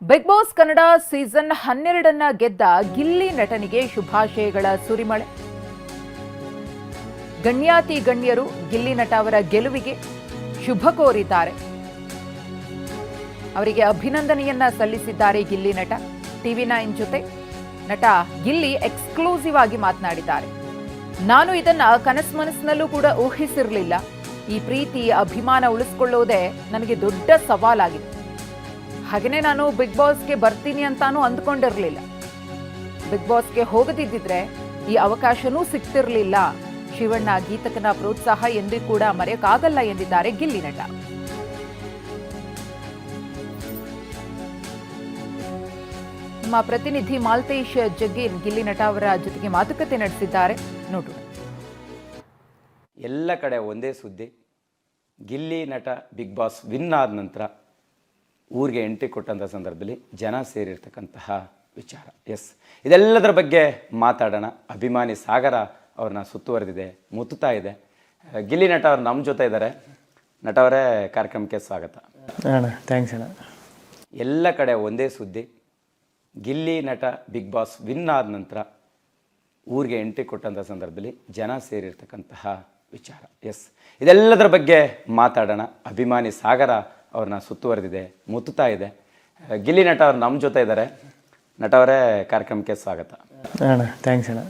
Big boss Kannada season 12 ಗೆದ್ದ ಗಿಲ್ಲಿ ನಟನಿಗೆ ಶುಭಾಶಯಗಳ ಸುರಿಮಳೆ. ಗಣ್ಯಾತಿ ಗಣ್ಯರು ಗಿಲ್ಲಿ ನಟ ಅವರ ಗೆಲುವಿಗೆ ಶುಭ ಕೋರಿದ್ದಾರೆ. ಅವರಿಗೆ ಅಭಿನಂದನೆಯನ್ನ ಸಲ್ಲಿಸಿದ್ದಾರೆ ಗಿಲ್ಲಿ ನಟ. TV9 ಜೊತೆ ನಟ ಗಿಲ್ಲಿ ಎಕ್ಸ್ಕ್ಲೂಸಿವ್ ಆಗಿ ಮಾತನಾಡಿದ್ದಾರೆ. ನಾನು ಇದನ್ನ ಕನಸು ಮನಸ್ಸಿನಲ್ಲೂ ಕೂಡ ಊಹಿಸಿರಲಿಲ್ಲ. ಈ ಪ್ರೀತಿ ಅಭಿಮಾನ ಉಳಿಸ್ಕೊಳ್ಳೋದೇ ನನಗೆ ದೊಡ್ಡ ಸವಾಲಾಗಿದೆ. ಹಾಗೆಯೇ ನಾನು ಬಿಗ್ ಬಾಸ್ಗೆ ಬರ್ತೀನಿ ಅಂತಾನೂ ಅಂದ್ಕೊಂಡಿರಲಿಲ್ಲ. ಬಿಗ್ ಬಾಸ್ಗೆ ಹೋಗದಿದ್ದಿದ್ರೆ ಈ ಅವಕಾಶನೂ ಸಿಗ್ತಿರ್ಲಿಲ್ಲ. ಶಿವಣ್ಣ ಗೀತಕನ ಪ್ರೋತ್ಸಾಹ ಎಂದೂ ಕೂಡ ಮರೆಯಕ್ಕಾಗಲ್ಲ ಎಂದಿದ್ದಾರೆ ಗಿಲ್ಲಿ ನಟ. ನಮ್ಮ ಪ್ರತಿನಿಧಿ ಮಾಲ್ತೇಶ್ ಜಗ್ಗೀರ್ ಗಿಲ್ಲಿ ನಟ ಅವರ ಜೊತೆಗೆ ಮಾತುಕತೆ ನಡೆಸಿದ್ದಾರೆ, ನೋಡೋಣ. ಎಲ್ಲ ಕಡೆ ಒಂದೇ ಸುದ್ದಿ. ಗಿಲ್ಲಿ ನಟ ಬಿಗ್ ಬಾಸ್ ವಿನ್ ಆದ ನಂತರ ಊರಿಗೆ ಎಂಟ್ರಿ ಕೊಟ್ಟಂಥ ಸಂದರ್ಭದಲ್ಲಿ ಜನ ಸೇರಿರ್ತಕ್ಕಂತಹ ವಿಚಾರ. ಇದೆಲ್ಲದರ ಬಗ್ಗೆ ಮಾತಾಡೋಣ. ಅಭಿಮಾನಿ ಸಾಗರ ಅವ್ರನ್ನ ಸುತ್ತುವರೆದಿದೆ, ಮುತ್ತುತ್ತಾ ಇದೆ. ಗಿಲ್ಲಿ ನಟ ಅವ್ರು ನಮ್ಮ ಜೊತೆ ಇದ್ದಾರೆ. ನಟ ಅವರೇ, ಕಾರ್ಯಕ್ರಮಕ್ಕೆ ಸ್ವಾಗತ. ಥ್ಯಾಂಕ್ಸ್ ಅಣ್ಣ. ಎಲ್ಲ ಕಡೆ ಒಂದೇ ಸುದ್ದಿ. ಗಿಲ್ಲಿ ನಟ ಬಿಗ್ ಬಾಸ್ ವಿನ್ ಆದ ನಂತರ ಊರಿಗೆ ಎಂಟ್ರಿ ಕೊಟ್ಟಂಥ ಸಂದರ್ಭದಲ್ಲಿ ಜನ ಸೇರಿರ್ತಕ್ಕಂತಹ ವಿಚಾರ. ಇದೆಲ್ಲದರ ಬಗ್ಗೆ ಮಾತಾಡೋಣ. ಅಭಿಮಾನಿ ಸಾಗರ ಅವ್ರನ್ನ ಸುತ್ತುವರೆದಿದೆ, ಮುತ್ತುತ್ತಾ ಇದೆ. ಗಿಲ್ಲಿ ನಟ ಅವ್ರು ನಮ್ಮ ಜೊತೆ ಇದ್ದಾರೆ. ನಟ ಅವರೇ, ಕಾರ್ಯಕ್ರಮಕ್ಕೆ ಸ್ವಾಗತ. ಥ್ಯಾಂಕ್ಸ್ ಅಣ್ಣ.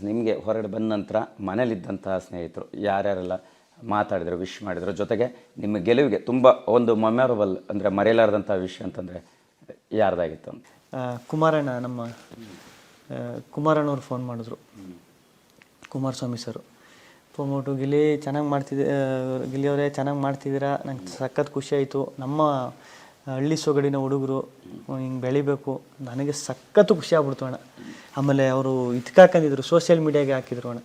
ನಿಮಗೆ ಹೊರಗಡೆ ಬಂದ ನಂತರ ಮನೇಲಿದ್ದಂತಹ ಸ್ನೇಹಿತರು ಯಾರ್ಯಾರೆಲ್ಲ ಮಾತಾಡಿದ್ರು, ವಿಶ್ ಮಾಡಿದ್ರು, ಜೊತೆಗೆ ನಿಮ್ಮ ಗೆಲುವಿಗೆ ತುಂಬ ಒಂದು ಮೆಮೊರಬಲ್ ಅಂದರೆ ಮರೆಯಲಾರದಂಥ ವಿಷಯ ಅಂತಂದರೆ ಯಾರ್ದಾಗಿತ್ತು ಅಂತ? ಕುಮಾರಣ್ಣ, ನಮ್ಮ ಕುಮಾರಣ್ಣವ್ರು ಫೋನ್ ಮಾಡಿದ್ರು. ಕುಮಾರಸ್ವಾಮಿ ಸರು ಫೋನ್ ಮಾಡಿಬಿಟ್ಟು, ಗಿಲ್ಲಿ ಚೆನ್ನಾಗಿ ಗಿಲ್ಲಿ ಅವರೇ ಚೆನ್ನಾಗಿ ಮಾಡ್ತಿದ್ದೀರಾ, ನಂಗೆ ಸಖತ್ ಖುಷಿ ಆಯಿತು. ನಮ್ಮ ಹಳ್ಳಿ ಸೊಗಡಿನ ಹುಡುಗರು ಹಿಂಗೆ ಬೆಳಿಬೇಕು, ನನಗೆ ಸಖತ್ತು ಖುಷಿ ಆಗ್ಬಿಡ್ತು ಅಣ್ಣ. ಆಮೇಲೆ ಅವರು ಹಾಕೊಂಡಿದ್ರು, ಸೋಷಿಯಲ್ ಮೀಡಿಯಾಗೆ ಹಾಕಿದ್ರು ಅಣ್ಣ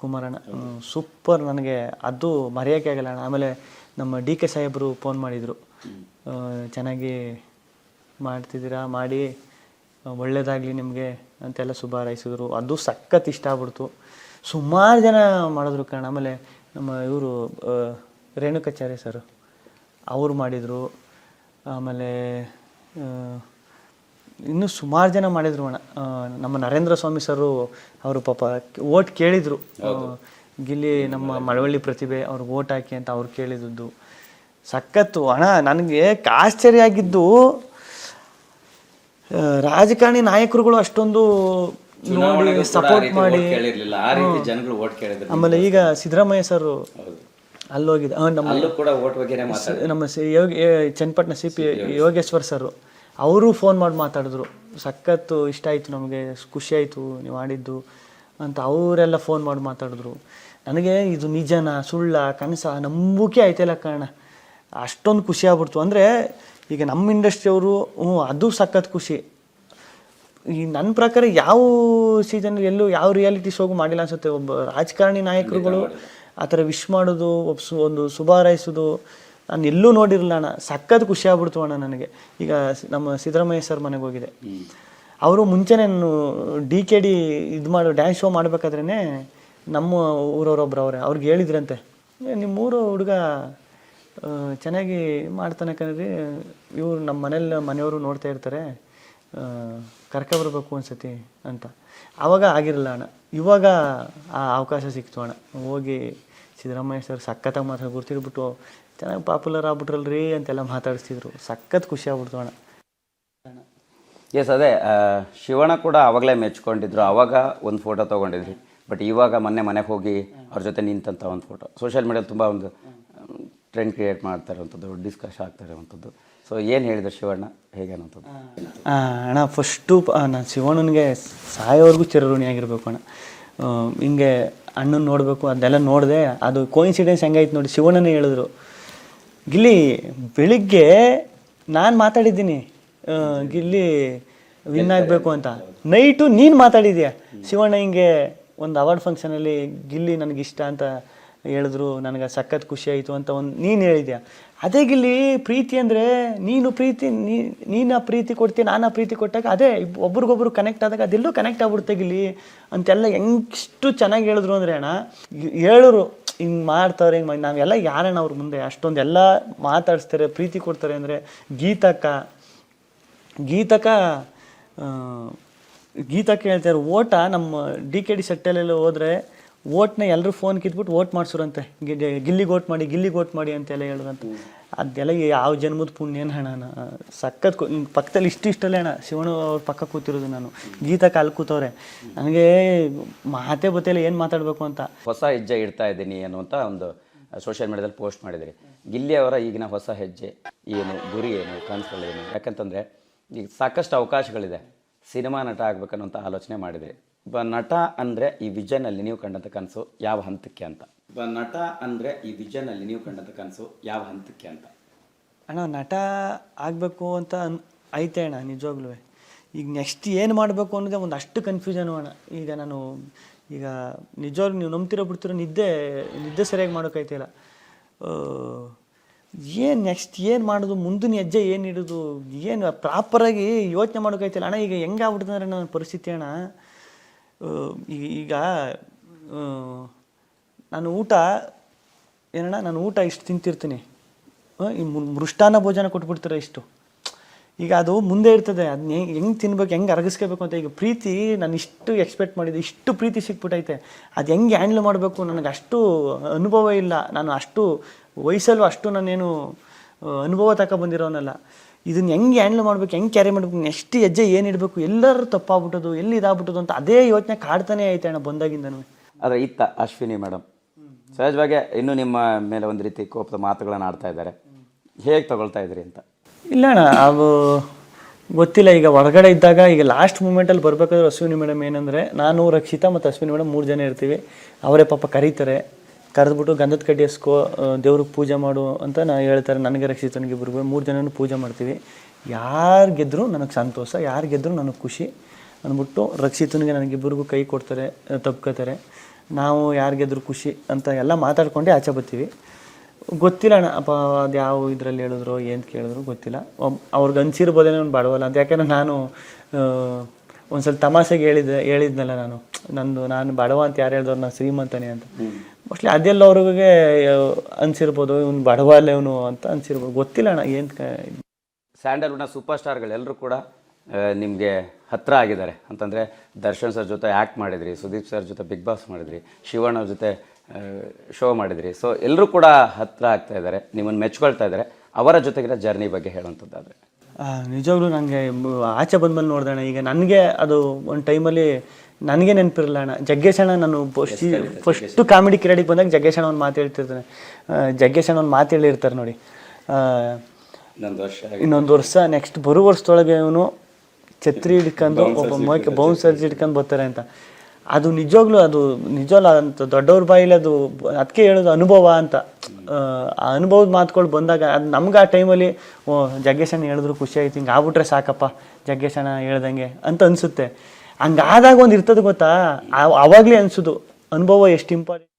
ಕುಮಾರಣ್ಣ. ಸೂಪರ್, ನನಗೆ ಅದು ಮರೆಯೋಕ್ಕೆ ಆಗಲ್ಲ ಅಣ್ಣ. ಆಮೇಲೆ ನಮ್ಮ DK ಸಾಹೇಬರು ಫೋನ್ ಮಾಡಿದರು, ಚೆನ್ನಾಗಿ ಮಾಡ್ತಿದ್ದೀರಾ, ಮಾಡಿ ಒಳ್ಳೇದಾಗಲಿ ನಿಮಗೆ ಅಂತೆಲ್ಲ ಶುಭ ಹಾರೈಸಿದ್ರು. ಅದು ಸಖತ್ ಇಷ್ಟ ಆಗ್ಬಿಡ್ತು. ಸುಮಾರು ಜನ ಮಾಡಿದ್ರು ಕಾರಣ. ಆಮೇಲೆ ನಮ್ಮ ಇವರು ರೇಣುಕಾಚಾರ್ಯ ಸರ್ ಅವರು ಮಾಡಿದರು. ಆಮೇಲೆ ಇನ್ನೂ ಸುಮಾರು ಜನ ಮಾಡಿದರು ಅಣ್ಣ. ನಮ್ಮ ನರೇಂದ್ರ ಸ್ವಾಮಿ ಸರು ಅವರು ಪಾಪ ಓಟ್ ಕೇಳಿದರು. ಗಿಲ್ಲಿ ನಮ್ಮ ಮಳವಳ್ಳಿ ಪ್ರತಿಭೆ ಅವ್ರಿಗೆ ಓಟ್ ಹಾಕಿ ಅಂತ ಅವ್ರು ಕೇಳಿದ್ದು ಸಖತ್ತು ಅಣ್ಣ. ನನಗೆ ಆಶ್ಚರ್ಯ ಆಗಿದ್ದು, ರಾಜಕಾರಣಿ ನಾಯಕರುಗಳು ಅಷ್ಟೊಂದು ನೋಡಿ ಸಪೋರ್ಟ್ ಮಾಡಿ. ಆಮೇಲೆ ಈಗ ಸಿದ್ದರಾಮಯ್ಯ ಸರ್ ಅಲ್ಲೋಗಿದೆ, ನಮ್ಮ ಚನ್ನಪಟ್ಟಣ CP ಯೋಗೇಶ್ವರ್ ಸರ್ ಅವರು ಫೋನ್ ಮಾಡಿ ಮಾತಾಡಿದ್ರು. ಸಖತ್ತು ಇಷ್ಟ ಆಯಿತು, ನಮಗೆ ಖುಷಿ ಆಯಿತು ನೀವು ಆಡಿದ್ದು ಅಂತ ಅವರೆಲ್ಲ ಫೋನ್ ಮಾಡಿ ಮಾತಾಡಿದ್ರು. ನನಗೆ ಇದು ನಿಜನ ಸುಳ್ಳ ಕನಸ ನಂಬಿಕೆ ಆಯ್ತಿಲ್ಲ ಕಾರಣ. ಅಷ್ಟೊಂದು ಖುಷಿ ಆಗ್ಬಿಡ್ತು. ಅಂದರೆ ಈಗ ನಮ್ಮ ಇಂಡಸ್ಟ್ರಿಯವರು ಅದು ಸಖತ್ ಖುಷಿ. ಈ ನನ್ನ ಪ್ರಕಾರ ಯಾವ ಸೀಸನ್ ಎಲ್ಲೂ ಯಾವ ರಿಯಾಲಿಟಿ ಶೋಗೂ ಮಾಡಿಲ್ಲ ಅನ್ಸುತ್ತೆ. ಒಬ್ಬ ರಾಜಕಾರಣಿ ನಾಯಕರುಗಳು ಆ ಥರ ವಿಶ್ ಮಾಡೋದು, ಒಂದು ಶುಭ ಹಾರೈಸೋದು ನಾನು ಎಲ್ಲೂ ನೋಡಿರಲಿಲ್ಲ ಅಣ್ಣ. ಸಖತ್ ಖುಷಿ ಆಗ್ಬಿಡ್ತು ಅಣ್ಣ ನನಗೆ. ಈಗ ನಮ್ಮ ಸಿದ್ದರಾಮಯ್ಯ ಸರ್ ಮನೆಗೆ ಹೋಗಿದೆ. ಅವರು ಮುಂಚೆನೇ DKD ಡ್ಯಾನ್ಸ್ ಶೋ ಮಾಡಬೇಕಾದ್ರೇ ನಮ್ಮ ಊರವರೊಬ್ಬರು ಅವ್ರಿಗೆ ಹೇಳಿದ್ರಂತೆ, ನಿಮ್ಮೂರು ಹುಡುಗ ಚೆನ್ನಾಗಿ ಮಾಡ್ತಾನೆ ಕಣ್ರಿ, ಇವ್ರು ನಮ್ಮ ಮನೆಯವರು ನೋಡ್ತಾ ಇರ್ತಾರೆ, ಕರ್ಕೊಬರ್ಬೇಕು ಅನ್ಸತಿ ಅಂತ. ಆವಾಗ ಆಗಿರಲ್ಲ ಅಣ್ಣ. ಇವಾಗ ಆ ಅವಕಾಶ ಸಿಕ್ತು ಅಣ್ಣ. ಹೋಗಿ ಸಿದ್ದರಾಮಯ್ಯ ಸರ್ ಸಖತ್ತಾಗಿ ಮಾತಾಡಿ ಗುರ್ತಿಡ್ಬಿಟ್ಟು, ಚೆನ್ನಾಗಿ ಪಾಪ್ಯುಲರ್ ಆಗ್ಬಿಟ್ರಲ್ರಿ ಅಂತೆಲ್ಲ ಮಾತಾಡಿಸ್ತಿದ್ರು. ಸಖತ್ ಖುಷಿ ಆಗ್ಬಿಡ್ತು ಅಣ್ಣ. ಅದೇ ಶಿವಣ್ಣ ಕೂಡ ಆವಾಗಲೇ ಮೆಚ್ಕೊಂಡಿದ್ರು. ಆವಾಗ ಒಂದು ಫೋಟೋ ತೊಗೊಂಡಿದ್ರಿ. ಬಟ್ ಇವಾಗ ಮನೆಗೆ ಹೋಗಿ ಅವ್ರ ಜೊತೆ ನಿಂತಂಥ ಒಂದು ಫೋಟೋ ಸೋಷಿಯಲ್ ಮೀಡಿಯಾ ತುಂಬ ಒಂದು ಟ್ರೆಂಡ್ ಕ್ರಿಯೇಟ್ ಮಾಡ್ತಾ ಇರುವಂಥದ್ದು, ಡಿಸ್ಕಸ್ ಆಗ್ತಾ ಇರುವಂಥದ್ದು. ಸೊ ಏನು ಹೇಳಿದ್ರು ಶಿವಣ್ಣ, ಹೇಗೆ ಅನ್ನೋಂಥದ್ದು? ಅಣ್ಣ, ಫಸ್ಟು ನಾನು ಶಿವಣ್ಣನಿಗೆ ಸಾಯೋವರೆಗೂ ಚಿರಋಣಿಯಾಗಿರ್ಬೇಕು ಅಣ್ಣ. ಹಿಂಗೆ ಅಣ್ಣನ ನೋಡಬೇಕು ಅದೆಲ್ಲ ನೋಡಿದೆ. ಅದು ಕೋಇನ್ಸಿಡೆನ್ಸ್ ಹೆಂಗಾಯ್ತು ನೋಡಿ. ಶಿವಣ್ಣನೇ ಹೇಳಿದ್ರು, ಗಿಲ್ಲಿ ಬೆಳಿಗ್ಗೆ ನಾನು ಮಾತಾಡಿದ್ದೀನಿ ಗಿಲ್ಲಿ ವಿನ್ ಆಗಬೇಕು ಅಂತ, ನೈಟು ನೀನು ಮಾತಾಡಿದ್ಯಾ. ಶಿವಣ್ಣ ಹಿಂಗೆ ಒಂದು ಅವಾರ್ಡ್ ಫಂಕ್ಷನಲ್ಲಿ ಗಿಲ್ಲಿ ನನಗಿಷ್ಟ ಅಂತ ಹೇಳಿದ್ರು, ನನಗೆ ಸಖತ್ ಖುಷಿ ಆಯಿತು ಅಂತ ನೀನು ಹೇಳಿದ್ಯಾ. ಅದೇ ಗಿಲ್ಲಿ ಪ್ರೀತಿ ಅಂದರೆ ನೀನು ಆ ಪ್ರೀತಿ ಕೊಡ್ತೀನಿ, ನಾನು ಆ ಪ್ರೀತಿ ಕೊಟ್ಟಾಗ ಅದೇ ಒಬ್ರಿಗೊಬ್ರು ಕನೆಕ್ಟ್ ಆದಾಗ ಅದೆಲ್ಲೂ ಕನೆಕ್ಟ್ ಆಗ್ಬಿಡುತ್ತೆ ಗಿಲ್ಲಿ ಅಂತೆಲ್ಲ ಎಷ್ಟು ಚೆನ್ನಾಗಿ ಹೇಳಿದ್ರು ಅಂದರೆ ಅಣ್ಣ. ಹೇಳೋರು ಹಿಂಗೆ ಮಾಡ್ತಾರೆ, ಹಿಂಗೆ ನಾವೆಲ್ಲ ಯಾರಣ್ಣ ಅವ್ರ ಮುಂದೆ ಅಷ್ಟೊಂದೆಲ್ಲ ಮಾತಾಡಿಸ್ತಾರೆ, ಪ್ರೀತಿ ಕೊಡ್ತಾರೆ ಅಂದರೆ ಗೀತಕ್ಕ ಗೀತಕ್ಕೆ ಹೇಳ್ತಾರೆ ಓಟ ನಮ್ಮ DKD ಸೆಟ್ಟಲ್ಲೆಲ್ಲ ಹೋದರೆ ಓಟ್ನ ಎಲ್ಲರೂ ಫೋನ್ ಕಿತ್ಬಿಟ್ಟು ಓಟ್ ಮಾಡಿಸೋರಂತೆ, ಗಿಲ್ಲಿಗೆ ಓಟ್ ಮಾಡಿ ಅಂತೆಲ್ಲ ಹೇಳೋದಂತೆ. ಅದೆಲ್ಲ ಯಾವ ಜನ್ಮದ ಪುಣ್ಯನ ಹಣ. ಸಖತ್ ಪಕ್ಕದಲ್ಲಿ ಇಷ್ಟಲ್ಲೇ ಅಣ್ಣ ಶಿವಣ್ಣ ಅವ್ರ ಪಕ್ಕ ಕೂತಿರೋದು ನಾನು, ಗೀತಕ್ಕೆ ಅಲ್ಲಿ ಕೂತವ್ರೆ. ನನಗೆ ಮಾತೇ ಗೊತ್ತಿಲ್ಲ ಏನು ಮಾತಾಡಬೇಕು ಅಂತ. ಹೊಸ ಹೆಜ್ಜೆ ಇಡ್ತಾ ಇದ್ದೀನಿ ಅನ್ನುವಂಥ ಒಂದು ಸೋಷಿಯಲ್ ಮೀಡಿಯಾದಲ್ಲಿ ಪೋಸ್ಟ್ ಮಾಡಿದಿರಿ. ಗಿಲ್ಲಿ ಅವರ ಈಗಿನ ಹೊಸ ಹೆಜ್ಜೆ ಏನು, ಗುರಿ ಏನು, ಕನಸುಗಳೇನು? ಯಾಕಂತಂದರೆ ಈಗ ಸಾಕಷ್ಟು ಅವಕಾಶಗಳಿದೆ, ಸಿನಿಮಾ ನಟ ಆಗ್ಬೇಕನ್ನುವಂಥ ಆಲೋಚನೆ ಮಾಡಿದಿರಿ. ಒಬ್ಬ ನಟ ಅಂದರೆ ಈ ವಿಷನಲ್ಲಿ ನೀವು ಕಂಡಂಥ ಕನಸು ಯಾವ ಹಂತಕ್ಕೆ ಅಂತ? ಒಬ್ಬ ನಟ ಅಂದರೆ ಈ ವಿಷನಲ್ಲಿ ನೀವು ಕಂಡಂಥ ಕನಸು ಯಾವ ಹಂತಕ್ಕೆ ಅಂತ? ಅಣ್ಣ ನಟ ಆಗಬೇಕು ಅಂತ ಐತೆ ಅಣ್ಣ ನಿಜವಾಗ್ಲೂ. ಈಗ ನೆಕ್ಸ್ಟ್ ಏನು ಮಾಡಬೇಕು ಅನ್ನೋದೇ ಒಂದು ಅಷ್ಟು ಕನ್ಫ್ಯೂಷನು ಅಣ್ಣ. ಈಗ ನಿಜವಾಗ್ಲೂ ನೀವು ನಂಬ್ತಿರೋ ಬಿಡ್ತಿರೋ ನಿದ್ದೆ ಸರಿಯಾಗಿ ಮಾಡೋಕ್ಕೈತಿಲ್ಲ. ಏನು ನೆಕ್ಸ್ಟ್ ಏನು ಮಾಡೋದು, ಮುಂದಿನ ಹೆಜ್ಜೆ ಏನು ಇಡೋದು, ಏನು ಪ್ರಾಪರಾಗಿ ಯೋಚನೆ ಮಾಡೋಕ್ಕೈತಿಲ್ಲ ಅಣ್ಣ. ಈಗ ಹೆಂಗೆ ಆಗ್ಬಿಡ್ತಂದ್ರೆ ನನ್ನ ಪರಿಸ್ಥಿತಿ ಅಣ್ಣ, ಈಗ ನಾನು ಊಟ ಇಷ್ಟು ತಿಂತಿರ್ತೀನಿ, ಈ ಮೃಷ್ಟಾನ್ನ ಭೋಜನ ಕೊಟ್ಬಿಡ್ತಾರೆ ಇಷ್ಟು. ಈಗ ಅದು ಮುಂದೆ ಇರ್ತದೆ, ಅದನ್ನ ಹೆಂಗೆ ತಿನ್ಬೇಕು, ಹೆಂಗೆ ಅರಗಿಸ್ಕೋಬೇಕು ಅಂತ. ಈಗ ಪ್ರೀತಿ ನಾನು ಇಷ್ಟು ಎಕ್ಸ್ಪೆಕ್ಟ್ ಮಾಡಿದ್ದೆ, ಇಷ್ಟು ಪ್ರೀತಿ ಸಿಕ್ಬಿಟ್ಟೈತೆ, ಅದು ಹೆಂಗೆ ಹ್ಯಾಂಡ್ಲ್ ಮಾಡಬೇಕು ನನಗೆ ಅಷ್ಟು ಅನುಭವ ಇಲ್ಲ. ನಾನು ಅಷ್ಟು ವಯಸ್ಸಲ್ಲೂ ಅಷ್ಟು ನಾನೇನು ಅನುಭವ ತಗೊಬಂದಿರೋನಲ್ಲ. ಇದನ್ನು ಹೆಂಗೆ ಹ್ಯಾಂಡ್ಲ್ ಮಾಡಬೇಕು, ಹೆಂಗೆ ಕ್ಯಾರಿ ಮಾಡಬೇಕು, ನೆಕ್ಸ್ಟ್ ಹೆಜ್ಜೆ ಏನು ಇಡಬೇಕು, ಎಲ್ಲರೂ ತಪ್ಪಾಗ್ಬಿಟ್ಟೋದು, ಎಲ್ಲಿ ಇದಾಗ್ಬಿಟ್ಟೋದು ಅಂತ ಅದೇ ಯೋಚನೆ ಕಾಡ್ತಾನೆ ಐತೆ ಅಣ್ಣ ಬಂದಾಗಿಂದನೂ. ಆದರೆ ಇತ್ತ ಅಶ್ವಿನಿ ಮೇಡಮ್ ಸಹಜವಾಗಿ ಇನ್ನೂ ನಿಮ್ಮ ಮೇಲೆ ಒಂದು ರೀತಿ ಕೋಪದ ಮಾತುಗಳನ್ನು ಆಡ್ತಾ ಇದ್ದಾರೆ, ಹೇಗೆ ತಗೊಳ್ತಾ ಇದ್ರಿ ಅಂತ? ಇಲ್ಲ ಅಣ್ಣ, ಅದು ಗೊತ್ತಿಲ್ಲ. ಈಗ ಹೊರಗಡೆ ಇದ್ದಾಗ ಈಗ ಲಾಸ್ಟ್ ಮೂಮೆಂಟಲ್ಲಿ ಬರಬೇಕಾದ್ರೆ ಅಶ್ವಿನಿ ಮೇಡಮ್ ಏನಂದರೆ, ನಾನು ರಕ್ಷಿತಾ ಮತ್ತು ಅಶ್ವಿನಿ ಮೇಡಮ್ 3 ಜನ ಇರ್ತೀವಿ. ಅವರೇ ಪಾಪ ಕರೀತಾರೆ, ಕರೆದ್ಬಿಟ್ಟು ಗಂಧದ ಕಡ್ಡಿ ಎಸ್ಕೋ, ದೇವ್ರಿಗೆ ಪೂಜೆ ಮಾಡು ಅಂತ ಹೇಳ್ತಾರೆ. ನನಗೆ ರಕ್ಷಿತನಿಗೆ ಇಬ್ಬರಿಗೂ 3 ಜನನೂ ಪೂಜೆ ಮಾಡ್ತೀವಿ. ಯಾರು ಗೆದ್ದರೂ ನನಗೆ ಸಂತೋಷ, ಯಾರು ಗೆದ್ದರೂ ನನಗೆ ಖುಷಿ ಅಂದ್ಬಿಟ್ಟು ರಕ್ಷಿತನಿಗೆ ನನಗಿಬ್ಬರಿಗೂ ಕೈ ಕೊಡ್ತಾರೆ, ತಪ್ಕೋತಾರೆ. ನಾವು ಯಾರು ಗೆದ್ದರೂ ಖುಷಿ ಅಂತ ಎಲ್ಲ ಮಾತಾಡ್ಕೊಂಡೆ ಆಚೆ ಬರ್ತೀವಿ. ಗೊತ್ತಿಲ್ಲ ಅಣ್ಣ ಅಪ್ಪ ಅದು ಯಾವ ಇದರಲ್ಲಿ ಹೇಳಿದ್ರು ಏನು ಕೇಳಿದ್ರು ಗೊತ್ತಿಲ್ಲ. ಅವ್ರಿಗೆ ಅನ್ಸಿರ್ಬೋದೇನೋ ಒಂದು ಬಡವಲ್ಲ ಅಂತ. ಯಾಕೆಂದರೆ ನಾನು ಒಂದು ಸ್ವಲ್ಪ ತಮಾಷೆಗೆ ಹೇಳಿದ್ನಲ್ಲ ನಾನು ಬಡವ ಅಂತ ಯಾರು ಹೇಳಿದವ್ರು, ನಾನು ಶ್ರೀಮಂತನೇ ಅಂತ. ಮೋಸ್ಟ್ಲಿ ಅದೆಲ್ಲ ಅವ್ರಿಗೆ ಅನ್ಸಿರ್ಬೋದು, ಇವನು ಬಡವ ಅಲ್ಲ ಇವನು ಅಂತ ಅನ್ಸಿರ್ಬೋದು, ಗೊತ್ತಿಲ್ಲ ಅಣ್ಣ ಏನು. ಸ್ಯಾಂಡಲ್ವುಡ್ನ ಸೂಪರ್ ಸ್ಟಾರ್ಗಳೆಲ್ಲರೂ ಕೂಡ ನಿಮಗೆ ಹತ್ತಿರ ಆಗಿದ್ದಾರೆ ಅಂತಂದರೆ, ದರ್ಶನ್ ಸರ್ ಜೊತೆ ಆ್ಯಕ್ಟ್ ಮಾಡಿದ್ರಿ, ಸುದೀಪ್ ಸರ್ ಜೊತೆ ಬಿಗ್ ಬಾಸ್ ಮಾಡಿದ್ರಿ, ಶಿವಣ್ಣ ಅವ್ರ ಜೊತೆ ಶೋ ಮಾಡಿದ್ರಿ. ಸೊ ಎಲ್ಲರೂ ಕೂಡ ಹತ್ತಿರ ಆಗ್ತಾ ಇದ್ದಾರೆ, ನಿಮ್ಮನ್ನು ಮೆಚ್ಕೊಳ್ತಾ ಇದ್ದಾರೆ. ಅವರ ಜೊತೆಗಿರೋ ಜರ್ನಿ ಬಗ್ಗೆ ಹೇಳುವಂಥದ್ದಾದರೆ? ನಿಜವಾಗ್ಲೂ ನನಗೆ ಆಚೆ ಬಂದ್ಮೇಲೆ ನೋಡ್ದೆ ಅಣ್ಣ. ಈಗ ನನಗೆ ಅದು ಒಂದು ಟೈಮಲ್ಲಿ ನನಗೆ ನೆನಪಿರಲ್ಲ ಅಣ್ಣ. ಜಗ್ಗೇಶ್ ಅಣ್ಣ, ನಾನು ಫಸ್ಟು ಕಾಮಿಡಿ ಕಿರಾಡಿಗೆ ಬಂದಾಗ ಜಗ್ಗೇಶ್ ಅಣ್ಣ ಒಂದು ಮಾತು ಹೇಳ್ತಿರ್ತಾನೆ. ಜಗ್ಗೇಶ್ ಅಣ್ಣ ಒಂದು ಮಾತು ಹೇಳಿರ್ತಾರೆ ನೋಡಿ, ಇನ್ನೊಂದು ವರ್ಷ ನೆಕ್ಸ್ಟ್ ಬರೋ ವರ್ಷದೊಳಗೆ ಇವನು ಛತ್ರಿ ಹಿಡ್ಕೊಂಡು ಒಬ್ಬ ಬೌನ್ಸರ್ಜ್ ಹಿಡ್ಕೊಂಡು ಬರ್ತಾರೆ ಅಂತ. ಅದು ನಿಜವಾಗ್ಲೂ ಅಂತ ದೊಡ್ಡವ್ರ ಬಾಯಿಲಿ ಅದು ಅದಕ್ಕೆ ಹೇಳೋದು ಅನುಭವ ಅಂತ. ಆ ಅನುಭವದ ಮಾತುಗಳು ಬಂದಾಗ ಅದು ನಮ್ಗೆ ಆ ಟೈಮಲ್ಲಿ ಜಗ್ಗೇಶಣ್ಣ ಹೇಳಿದ್ರು ಖುಷಿ ಆಯ್ತು, ಹಿಂಗೆ ಆಗ್ಬಿಟ್ರೆ ಸಾಕಪ್ಪ ಜಗ್ಗೇಶಣ್ಣ ಹೇಳ್ದಂಗೆ ಅಂತ ಅನಿಸುತ್ತೆ. ಹಂಗಾದಾಗ ಒಂದು ಇರ್ತದೆ ಗೊತ್ತಾ, ಆವಾಗಲೇ ಅನಿಸೋದು ಅನುಭವ ಎಷ್ಟು ಇಂಪಾರ್ಟೆಂಟ್.